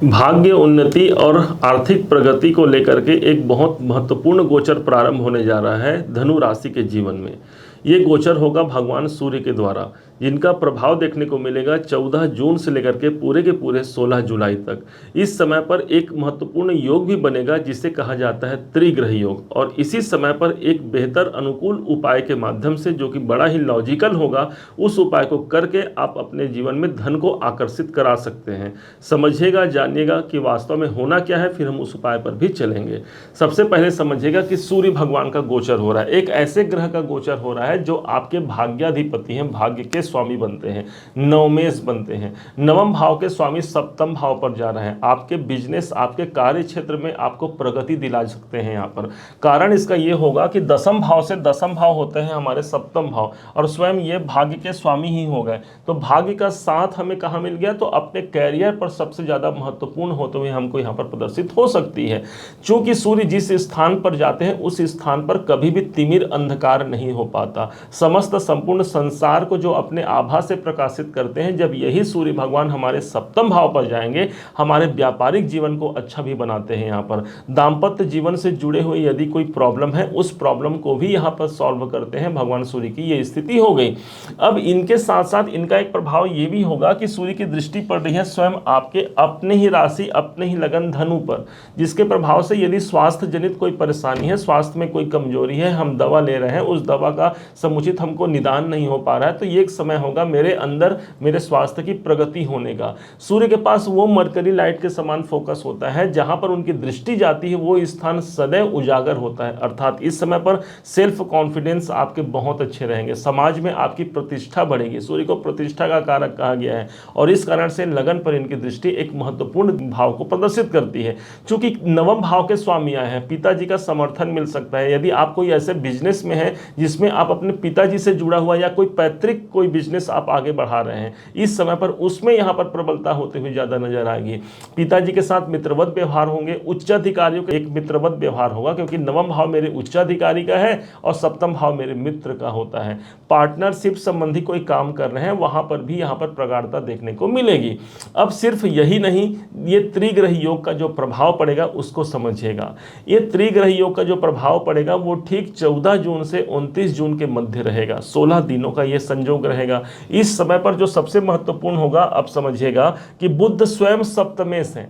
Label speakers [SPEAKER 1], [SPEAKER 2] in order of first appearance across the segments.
[SPEAKER 1] भाग्य उन्नति और आर्थिक प्रगति को लेकर के एक बहुत महत्वपूर्ण गोचर प्रारंभ होने जा रहा है धनु राशि के जीवन में। ये गोचर होगा भगवान सूर्य के द्वारा, जिनका प्रभाव देखने को मिलेगा 14 जून से लेकर के पूरे 16 जुलाई तक। इस समय पर एक महत्वपूर्ण योग भी बनेगा जिसे कहा जाता है त्रिग्रह योग, और इसी समय पर एक बेहतर अनुकूल उपाय के माध्यम से, जो कि बड़ा ही लॉजिकल होगा, उस उपाय को करके आप अपने जीवन में धन को आकर्षित करा सकते हैं। समझिएगा, जानिएगा कि वास्तव में होना क्या है, फिर हम उस उपाय पर भी चलेंगे। सबसे पहले समझिएगा कि सूर्य भगवान का गोचर हो रहा है, एक ऐसे ग्रह का गोचर हो रहा है जो आपके भाग्याधिपति हैं, भाग्य के स्वामी बनते हैं, नवमेश बनते हैं। नवम भाव के स्वामी सप्तम भाव पर जा रहे हैं। आपके बिजनेस, आपके कार्य क्षेत्र में आपको प्रगति दिला सकते हैं। यहाँ पर कारण इसका ये होगा कि दसम भाव से, दसम भाव होते हैं हमारे सप्तम भाव, और स्वयं ये भाग्य के स्वामी ही हो गए। तो भाग्य का साथ हमें कहाँ मिल गया? तो अपने कैरियर पर सबसे ज्यादा महत्वपूर्ण होते हुए हमको यहाँ पर प्रदर्शित हो सकती है। चूंकि सूर्य जिस स्थान पर जाते हैं उस स्थान पर कभी भी तिमिर अंधकार नहीं हो पाता। समस्त संपूर्ण संसार को जो अपने आभा से प्रकाशित करते हैं, जब यही सूर्य भगवान हमारे सप्तम भाव पर जाएंगे, हमारे व्यापारिक जीवन को अच्छा भी बनाते हैं। यहाँ पर दाम्पत्य जीवन से जुड़े हुए यदि कोई प्रॉब्लम है, उस प्रॉब्लम को भी यहाँ पर सॉल्व करते हैं भगवान सूर्य की। ये स्थिति हो गई। अब इनके साथ साथ इनका एक प्रभाव ये भी होगा कि सूर्य की दृष्टि पड़ रही है स्वयं आपके अपने ही राशि, अपने ही लगन धनु पर, जिसके प्रभाव से यदि स्वास्थ्य जनित कोई परेशानी है, स्वास्थ्य में कोई कमजोरी है, हम दवा ले रहे हैं, उस दवा का समुचित हमको निदान नहीं हो पा रहा है, तो ये एक समय होगा मेरे अंदर, मेरे स्वास्थ्य की प्रगति होने का। सूर्य के पास वो मरकरी लाइट के समान फोकस होता है, जहां पर उनकी दृष्टि जाती है वो स्थान सदैव उजागर होता है। अर्थात इस समय पर सेल्फ कॉन्फिडेंस आपके बहुत अच्छे रहेंगे, समाज में आपकी प्रतिष्ठा बढ़ेगी। सूर्य को प्रतिष्ठा का कारक कहा गया है, और इस कारण से लगन पर इनकी दृष्टि एक महत्वपूर्ण भाव को प्रदर्शित करती है। चूंकि नवम भाव के स्वामी आए हैं, पिताजी का समर्थन मिल सकता है। यदि आप कोई ऐसे बिजनेस में है जिसमें आप अपने पिताजी से जुड़ा हुआ या कोई पैतृक कोई बिजनेस आप आगे बढ़ा रहे हैं, इस समय पर उसमें यहाँ पर प्रबलता होते हुए ज्यादा नजर आएगी। पिताजी के साथ मित्रवत व्यवहार होंगे, उच्चाधिकारियों का एक मित्रवत व्यवहार होगा, क्योंकि नवम भाव मेरे उच्चाधिकारी का है और सप्तम भाव मेरे मित्र का होता है। पार्टनरशिप संबंधी कोई काम कर रहे हैं, वहां पर भी यहाँ पर प्रगाढ़ता देखने को मिलेगी। अब सिर्फ यही नहीं, ये त्रिग्रह योग का जो प्रभाव पड़ेगा उसको समझिएगा। ये त्रिग्रह योग का जो प्रभाव पड़ेगा वो ठीक 14 जून से 29 जून के मध्य रहेगा। 16 दिनों का ये संयोग रहेगा। इस समय पर जो सबसे महत्वपूर्ण होगा, अब समझिएगा कि बुध स्वयं सप्तमेश है,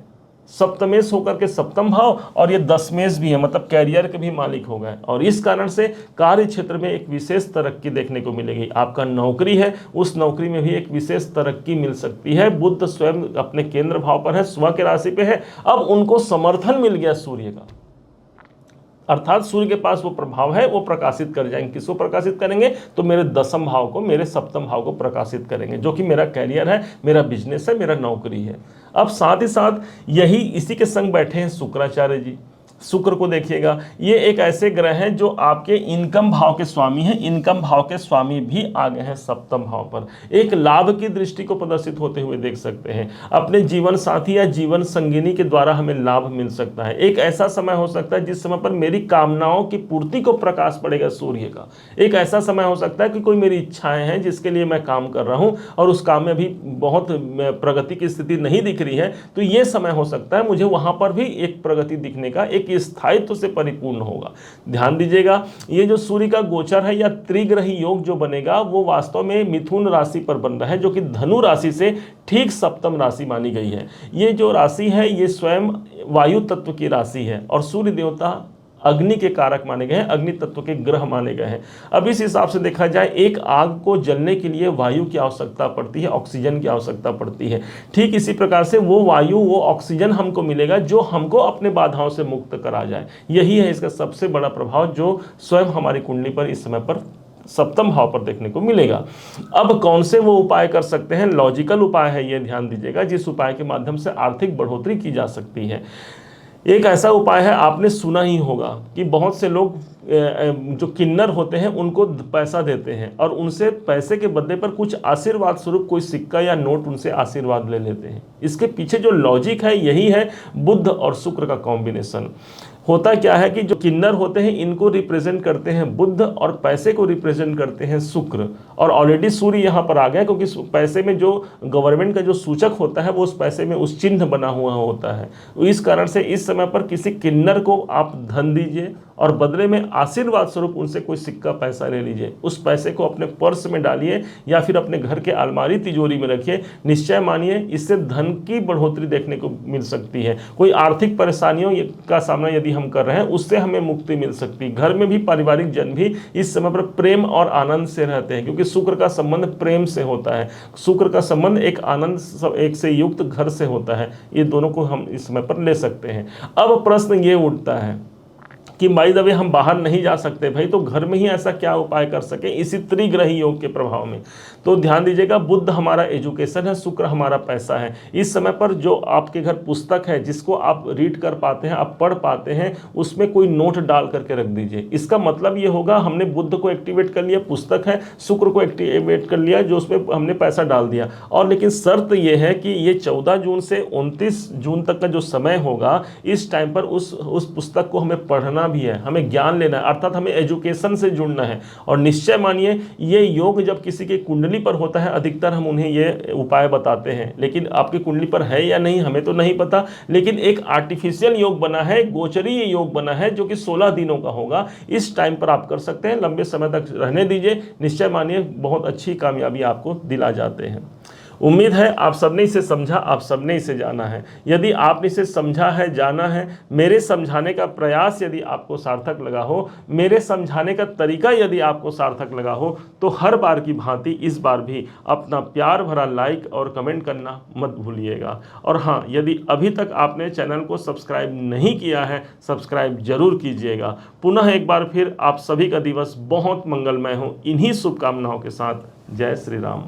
[SPEAKER 1] सप्तमेश होकर के सप्तम भाव, और ये दशमेश भी है, मतलब कैरियर के भी मालिक हो गए। और इस कारण से कार्य क्षेत्र में एक विशेष तरक्की देखने को मिलेगी। आपका नौकरी है, उस नौकरी में भी एक विशेष तरक्की मिल सकती है। बुध स्वयं अपने केंद्र भाव पर है, स्व के राशि पे है। अब उनको समर्थन मिल गया सूर्य का, अर्थात सूर्य के पास वो प्रभाव है, वो प्रकाशित कर जाएंगे। किसको प्रकाशित करेंगे? तो मेरे दसम भाव को, मेरे सप्तम भाव को प्रकाशित करेंगे, जो कि मेरा कैरियर है, मेरा बिजनेस है, मेरा नौकरी है। अब साथ ही साथ यही इसी के संग बैठे हैं शुक्राचार्य जी। शुक्र को देखिएगा, ये एक ऐसे ग्रह हैं जो आपके इनकम भाव के स्वामी हैं। इनकम भाव के स्वामी भी आ गए हैं सप्तम भाव पर। एक लाभ की दृष्टि को प्रदर्शित होते हुए देख सकते हैं। अपने जीवन साथी या जीवन संगिनी के द्वारा हमें लाभ मिल सकता है। एक ऐसा समय हो सकता है जिस समय पर मेरी कामनाओं की पूर्ति को प्रकाश पड़ेगा सूर्य का। एक ऐसा समय हो सकता है कि कोई मेरी इच्छाएं हैं जिसके लिए मैं काम कर रहा हूं और उस काम में भी बहुत प्रगति की स्थिति नहीं दिख रही है, तो ये समय हो सकता है मुझे वहां पर भी एक प्रगति दिखने का, एक स्थायित्व से परिपूर्ण होगा। ध्यान दीजिएगा, ये जो सूर्य का गोचर है या त्रिग्रही योग जो बनेगा, वो वास्तव में मिथुन राशि पर बन रहा है, जो कि धनु राशि से ठीक सप्तम राशि मानी गई है। ये जो राशि है ये स्वयं वायु तत्व की राशि है, और सूर्य देवता अग्नि के कारक माने गए हैं, अग्नि तत्व के ग्रह माने गए हैं। अब इस हिसाब से देखा जाए, एक आग को जलने के लिए वायु की आवश्यकता पड़ती है, ऑक्सीजन की आवश्यकता पड़ती है। ठीक इसी प्रकार से वो वायु, वो ऑक्सीजन हमको मिलेगा जो हमको अपने बाधाओं से मुक्त करा जाए। यही है इसका सबसे बड़ा प्रभाव, जो स्वयं हमारी कुंडली पर इस समय पर सप्तम भाव पर देखने को मिलेगा। अब कौन से वो उपाय कर सकते हैं? लॉजिकल उपाय है ये, ध्यान दीजिएगा, जिस उपाय के माध्यम से आर्थिक बढ़ोतरी की जा सकती है। एक ऐसा उपाय है, आपने सुना ही होगा कि बहुत से लोग जो किन्नर होते हैं उनको पैसा देते हैं, और उनसे पैसे के बदले पर कुछ आशीर्वाद स्वरूप कोई सिक्का या नोट उनसे आशीर्वाद ले लेते हैं। इसके पीछे जो लॉजिक है यही है बुध और शुक्र का कॉम्बिनेशन। होता क्या है कि जो किन्नर होते हैं इनको रिप्रेजेंट करते हैं बुध और पैसे को रिप्रेजेंट करते हैं शुक्र। और ऑलरेडी सूर्य यहाँ पर आ गया, क्योंकि पैसे में जो गवर्नमेंट का जो सूचक होता है वो उस पैसे में उस चिन्ह बना हुआ होता है। इस कारण से इस समय पर किसी किन्नर को आप धन दीजिए और बदले में आशीर्वाद स्वरूप उनसे कोई सिक्का पैसा ले लीजिए। उस पैसे को अपने पर्स में डालिए या फिर अपने घर के अलमारी तिजोरी में रखिए। निश्चय मानिए इससे धन की बढ़ोतरी देखने को मिल सकती है। कोई आर्थिक परेशानियों का सामना यदि हम कर रहे हैं उससे हमें मुक्ति मिल सकती है। घर में भी पारिवारिक जन भी इस समय पर प्रेम और आनंद से रहते हैं, क्योंकि शुक्र का संबंध प्रेम से होता है। शुक्र का संबंध एक आनंद एक से युक्त घर से होता है। ये दोनों को हम इस समय पर ले सकते हैं। अब प्रश्न ये उठता है कि बाय द वे हम बाहर नहीं जा सकते भाई, तो घर में ही ऐसा क्या उपाय कर सके इसी त्रिग्रही योग के प्रभाव में। तो ध्यान दीजिएगा, बुध हमारा एजुकेशन है, शुक्र हमारा पैसा है। इस समय पर जो आपके घर पुस्तक है जिसको आप रीड कर पाते हैं, आप पढ़ पाते हैं, उसमें कोई नोट डाल करके रख दीजिए। इसका मतलब ये होगा हमने बुध को एक्टिवेट कर लिया, पुस्तक है, शुक्र को एक्टिवेट कर लिया जो उसमें हमने पैसा डाल दिया। और लेकिन शर्त ये है कि ये 14 जून से 29 जून तक का जो समय होगा, इस टाइम पर उस पुस्तक को हमें पढ़ना भी है, हमें ज्ञान लेना है, अर्थात हमें एजुकेशन से जुड़ना है। और निश्चय मानिए ये योग जब किसी की कुंडली पर होता है, अधिकतर हम उन्हें ये उपाय बताते हैं, लेकिन आपकी कुंडली पर है या नहीं हमें तो नहीं पता। लेकिन एक आर्टिफिशियल योग बना है, गोचरीय योग बना है जो कि 16 दिनों का होगा। इस टाइम पर आप कर सकते हैं, लंबे समय तक रहने दीजिए। निश्चय मानिए बहुत अच्छी कामयाबी आपको दिला जाते हैं। उम्मीद है आप सबने इसे समझा, आप सबने इसे जाना है। यदि आपने इसे समझा है, जाना है, मेरे समझाने का प्रयास यदि आपको सार्थक लगा हो, मेरे समझाने का तरीका यदि आपको सार्थक लगा हो, तो हर बार की भांति इस बार भी अपना प्यार भरा लाइक और कमेंट करना मत भूलिएगा। और हाँ, यदि अभी तक आपने चैनल को सब्सक्राइब नहीं किया है, सब्सक्राइब जरूर कीजिएगा। पुनः एक बार फिर आप सभी का दिवस बहुत मंगलमय हो, इन्हीं शुभकामनाओं के साथ। जय श्री राम।